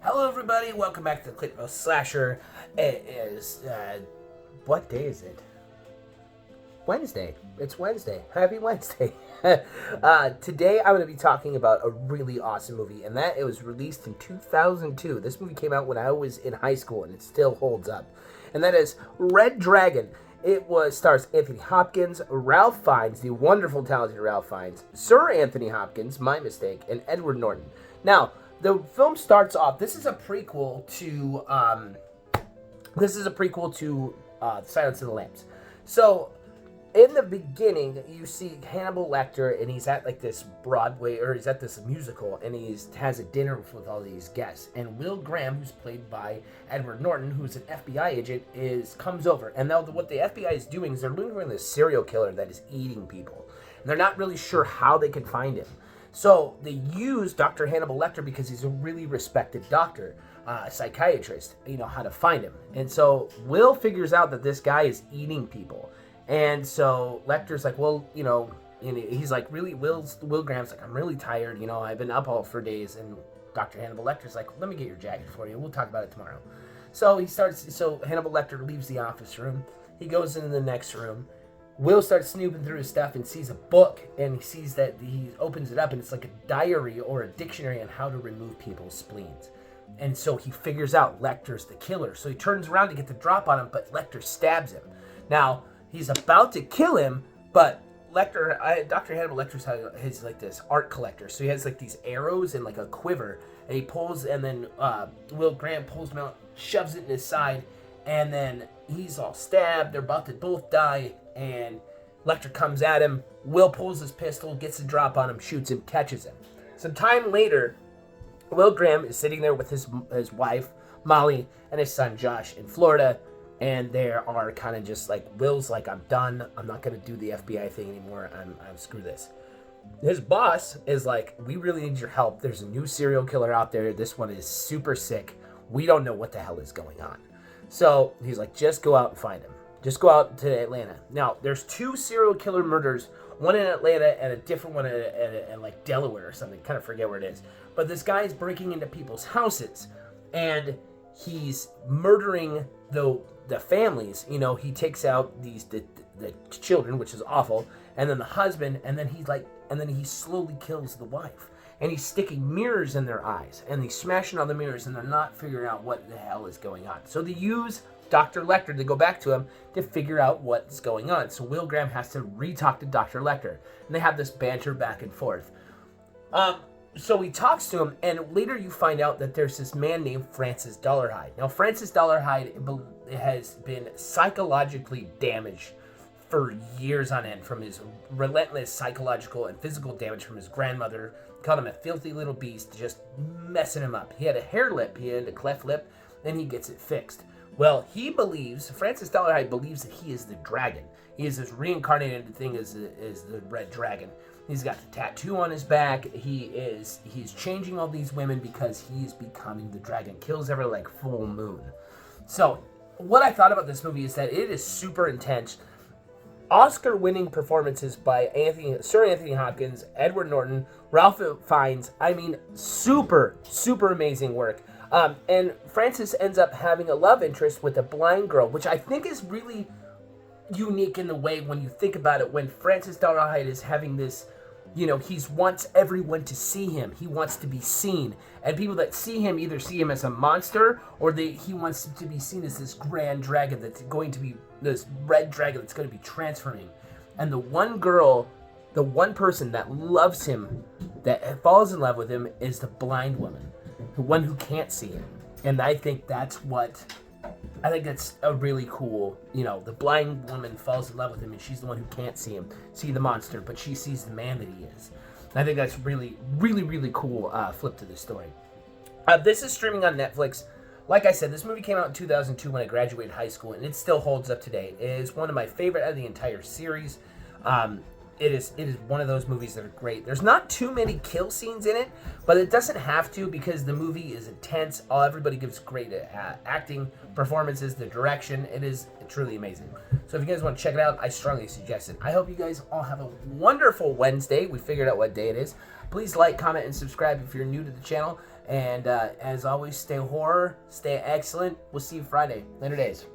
Hello, everybody. Welcome back to the Clintonville Slasher. It is, what day is it? Wednesday. It's Wednesday. Happy Wednesday. Today I'm going to be talking about a really awesome movie, and that it was released in 2002. This movie came out when I was in high school, and it still holds up. And that is Red Dragon. It stars Anthony Hopkins, Ralph Fiennes, the wonderful, talented Ralph Fiennes, Sir Anthony Hopkins, my mistake, and Edward Norton. Now, the film starts off. This is a prequel to Silence of the Lambs. So, in the beginning, you see Hannibal Lecter, and he's at like this Broadway, or he's at this musical, and he has a dinner with all these guests. And Will Graham, who's played by Edward Norton, who's an FBI agent, comes over. And now what the FBI is doing is they're looking for this serial killer that is eating people, and they're not really sure how they can find him. So they use Dr. Hannibal Lecter because he's a really respected doctor, psychiatrist, how to find him. And so Will figures out that this guy is eating people. And so Lecter's like, well, and he's like, really, Will Graham's like, I'm really tired, I've been up all for days. And Dr. Hannibal Lecter's like, let me get your jacket for you. We'll talk about it tomorrow. So Hannibal Lecter leaves the office room. He goes into the next room. Will starts snooping through his stuff and sees a book, and he sees that he opens it up, and it's like a diary or a dictionary on how to remove people's spleens. And so he figures out Lecter's the killer. So he turns around to get the drop on him, but Lecter stabs him. Now, he's about to kill him, but Dr. Hannibal Lecter's his like this art collector. So he has like these arrows and like a quiver, and he pulls, and then Will Graham pulls him out, shoves it in his side, and then he's all stabbed. They're about to both die, and Lecter comes at him. Will pulls his pistol, gets the drop on him, shoots him, catches him. Some time later, Will Graham is sitting there with his wife, Molly, and his son, Josh, in Florida, and they are kind of just like, Will's like, I'm done. I'm not going to do the FBI thing anymore. I'm screw this. His boss is like, we really need your help. There's a new serial killer out there. This one is super sick. We don't know what the hell is going on. So he's like, just go out and find him. Just go out to Atlanta. Now, there's 2 serial killer murders, one in Atlanta and a different one in like Delaware or something. Kind of forget where it is. But this guy is breaking into people's houses, and he's murdering the families. He takes out the children, which is awful, and then the husband, and then he slowly kills the wife. And he's sticking mirrors in their eyes, and he's smashing all the mirrors, and they're not figuring out what the hell is going on. So they use Dr. Lecter to go back to him to figure out what's going on. So Will Graham has to re-talk to Dr. Lecter, and they have this banter back and forth. So he talks to him, and later you find out that there's this man named Francis Dollarhide. Now, Francis Dollarhide has been psychologically damaged for years on end from his relentless psychological and physical damage from his grandmother. Called him a filthy little beast, just messing him up. He had a hair lip, he had a cleft lip, then he gets it fixed. Well, Francis Dollarhide believes that he is the dragon. He is this reincarnated thing as the Red Dragon. He's got the tattoo on his back. He's changing all these women because he's becoming the dragon. Kills every like full moon. So, what I thought about this movie is that it is super intense. Oscar-winning performances by Sir Anthony Hopkins, Edward Norton, Ralph Fiennes. I mean, super, super amazing work. And Francis ends up having a love interest with a blind girl, which I think is really unique in the way when you think about it. When Francis Dollarhide is having this, he wants everyone to see him. He wants to be seen. And people that see him either see him as a monster, or he wants to be seen as this grand dragon that's going to be this red dragon that's going to be transforming. And the one person that loves him, that falls in love with him, is the blind woman, the one who can't see him. And I think that's a really cool, the blind woman falls in love with him, and she's the one who can't see the monster, but she sees the man that he is. And I think that's really, really, really cool flip to the story. This is streaming on Netflix. Like I said, this movie came out in 2002 when I graduated high school, and it still holds up today. It is one of my favorite out of the entire series. it is one of those movies that are great. There's not too many kill scenes in it, but it doesn't have to because the movie is intense. Everybody gives great acting, performances, the direction. It is truly amazing. So if you guys want to check it out, I strongly suggest it. I hope you guys all have a wonderful Wednesday. We figured out what day it is. Please like, comment, and subscribe if you're new to the channel. And as always, stay horror, stay excellent. We'll see you Friday. Later days.